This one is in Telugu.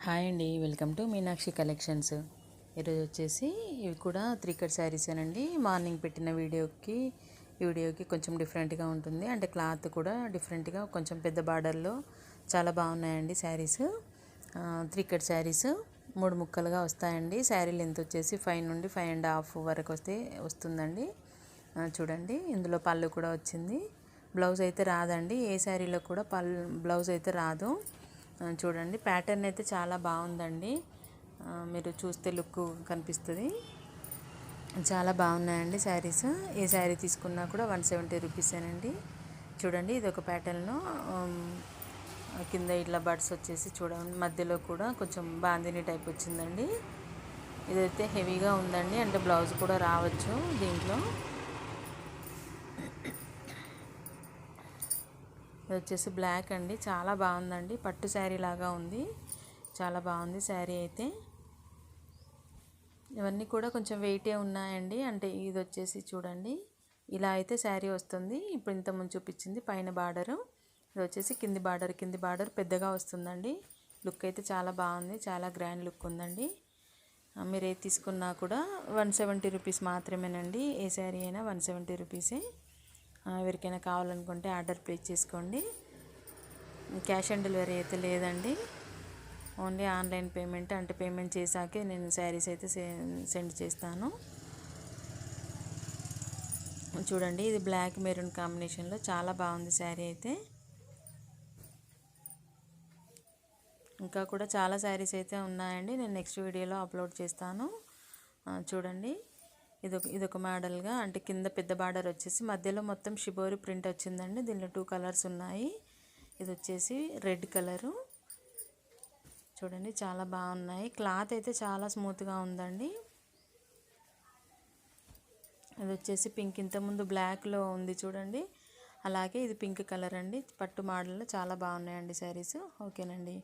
హాయ్ అండి, వెల్కమ్ టు మీనాక్షి కలెక్షన్స్. ఈరోజు వచ్చేసి ఇవి కూడా 3 కట్ శారీసేనండి. మార్నింగ్ పెట్టిన వీడియోకి కొంచెం డిఫరెంట్గా ఉంటుంది. అంటే క్లాత్ కూడా డిఫరెంట్గా కొంచెం పెద్ద బార్డర్లో చాలా బాగున్నాయండి శారీస్. 3 కట్ శారీస్ 3 ముక్కలుగా వస్తాయండి. శారీ లెంత్ వచ్చేసి 5 నుండి 5.5 వరకు వస్తుందండి. చూడండి, ఇందులో పళ్ళు కూడా వచ్చింది. బ్లౌజ్ అయితే రాదండి, ఏ శారీలో కూడా బ్లౌజ్ అయితే రాదు. చూడండి, ప్యాటర్న్ అయితే చాలా బాగుందండి. మీరు చూస్తే లుక్ కనిపిస్తుంది. చాలా బాగున్నాయండి శారీస్. ఏ శారీ తీసుకున్నా కూడా 170 రూపీసేనండి. చూడండి, ఇది ఒక ప్యాటర్న్లో కింద ఇట్లా బడ్స్ వచ్చేసి చూడండి, మధ్యలో కూడా కొంచెం బాందిని టైప్ వచ్చిందండి. ఇదైతే హెవీగా ఉందండి, అంటే బ్లౌజ్ కూడా రావచ్చు దీంట్లో. ఇది వచ్చేసి బ్లాక్ అండి, చాలా బాగుందండి. పట్టు శారీ లాగా ఉంది, చాలా బాగుంది శారీ అయితే. ఇవన్నీ కూడా కొంచెం వెయిటే ఉన్నాయండి. అంటే ఇది వచ్చేసి చూడండి, ఇలా అయితే శారీ వస్తుంది. ఇప్పుడు ఇంత ముందు చూపించింది పైన బార్డరు, ఇది వచ్చేసి కింది బార్డర్ పెద్దగా వస్తుందండి. లుక్ అయితే చాలా బాగుంది, చాలా గ్రాండ్ లుక్ ఉందండి. మీరు ఏది తీసుకున్నా కూడా 170 రూపీస్ మాత్రమేనండి. ఏ శారీ అయినా 170 రూపీసే. ఎవరికైనా కావాలనుకుంటే ఆర్డర్ ప్లేస్ చేసుకోండి. క్యాష్ ఆన్ డెలివరీ అయితే లేదండి, ఓన్లీ ఆన్లైన్ పేమెంట్. అంటే పేమెంట్ చేశాకే నేను శారీస్ అయితే సెండ్ చేస్తాను. చూడండి, ఇది బ్లాక్ మెరూన్ కాంబినేషన్లో చాలా బాగుంది శారీ అయితే. ఇంకా కూడా చాలా శారీస్ అయితే ఉన్నాయండి, నేను నెక్స్ట్ వీడియోలో అప్లోడ్ చేస్తాను. చూడండి, ఇదొక మోడల్గా, అంటే కింద పెద్ద బార్డర్ వచ్చేసి మధ్యలో మొత్తం షిబోరి ప్రింట్ వచ్చిందండి. దీనిలో 2 కలర్స్ ఉన్నాయి. ఇది వచ్చేసి రెడ్ కలరు. చూడండి, చాలా బాగున్నాయి. క్లాత్ అయితే చాలా స్మూత్గా ఉందండి. ఇది వచ్చేసి పింక్, ఇంతకుముందు బ్లాక్లో ఉంది చూడండి, అలాగే ఇది పింక్ కలర్ అండి. పట్టు మోడల్లో చాలా బాగున్నాయండి శారీస్. ఓకేనండి.